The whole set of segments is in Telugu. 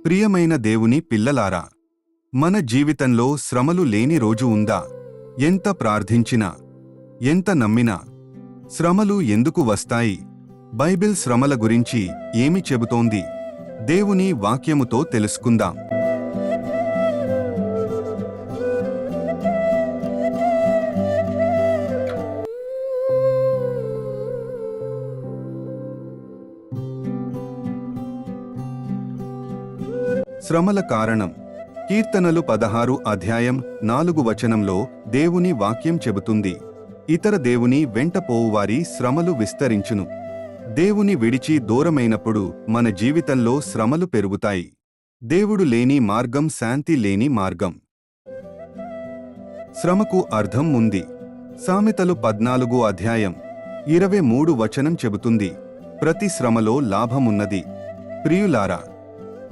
ప్రియమైన దేవుని పిల్లలారా, మన జీవితంలో శ్రమలు లేని రోజు ఉందా? ఎంత ప్రార్థించినా, ఎంత నమ్మినా శ్రమలు ఎందుకు వస్తాయి? బైబిల్ శ్రమల గురించి ఏమి చెబుతోంది? దేవుని వాక్యముతో తెలుసుకుందాం. శ్రమల కారణం. కీర్తనలు 16 అధ్యాయం 4 వచనంలో దేవుని వాక్యం చెబుతుంది, ఇతర దేవుని వెంట పోవువారి శ్రమలు విస్తరించును. దేవుని విడిచి దూరమైనప్పుడు మన జీవితంలో శ్రమలు పెరుగుతాయి. దేవుడు లేని మార్గం శాంతి లేని మార్గం. శ్రమకు అర్థం ఉంది. సామెతలు 14 అధ్యాయం 23 వచనం చెబుతుంది, ప్రతి శ్రమలో లాభమున్నది. ప్రియులారా,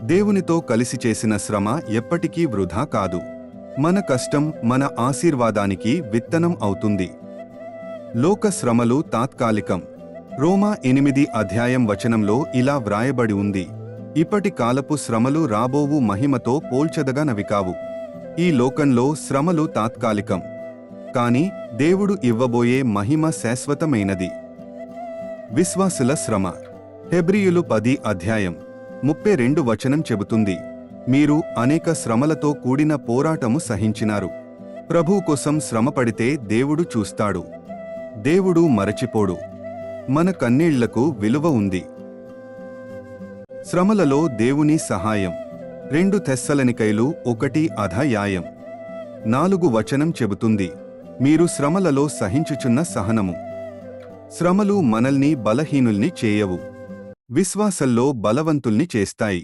దేవునితో కలిసి చేసిన శ్రమ ఎప్పటికీ వృధా కాదు. మన కష్టం మన ఆశీర్వాదానికి విత్తనం అవుతుంది. లోక శ్రమలు తాత్కాలికం. రోమా 8 అధ్యాయం వచనంలో ఇలా వ్రాయబడి ఉంది, ఇప్పటి కాలపు శ్రమలు రాబోవు మహిమతో పోల్చదగనవి కావు. ఈ లోకంలో శ్రమలు తాత్కాలికం, కాని దేవుడు ఇవ్వబోయే మహిమ శాశ్వతమైనది. విశ్వాసుల శ్రమ. హెబ్రీయులు 10 అధ్యాయం 32 వచనం చెబుతుంది, మీరు అనేక శ్రమలతో కూడిన పోరాటము సహించినారు. ప్రభువు కోసం శ్రమపడితే దేవుడు చూస్తాడు. దేవుడు మరచిపోడు. మన కన్నీళ్లకు విలువ ఉంది. శ్రమలలో దేవుని సహాయం. 2 తెస్సలనికైలు 1 అధ్యాయం 4 వచనం చెబుతుంది, మీరు శ్రమలలో సహించుచున్న సహనము. శ్రమలు మనల్ని బలహీనుల్ని చేయవు, విశ్వాసంలో బలవంతుల్ని చేస్తాయి.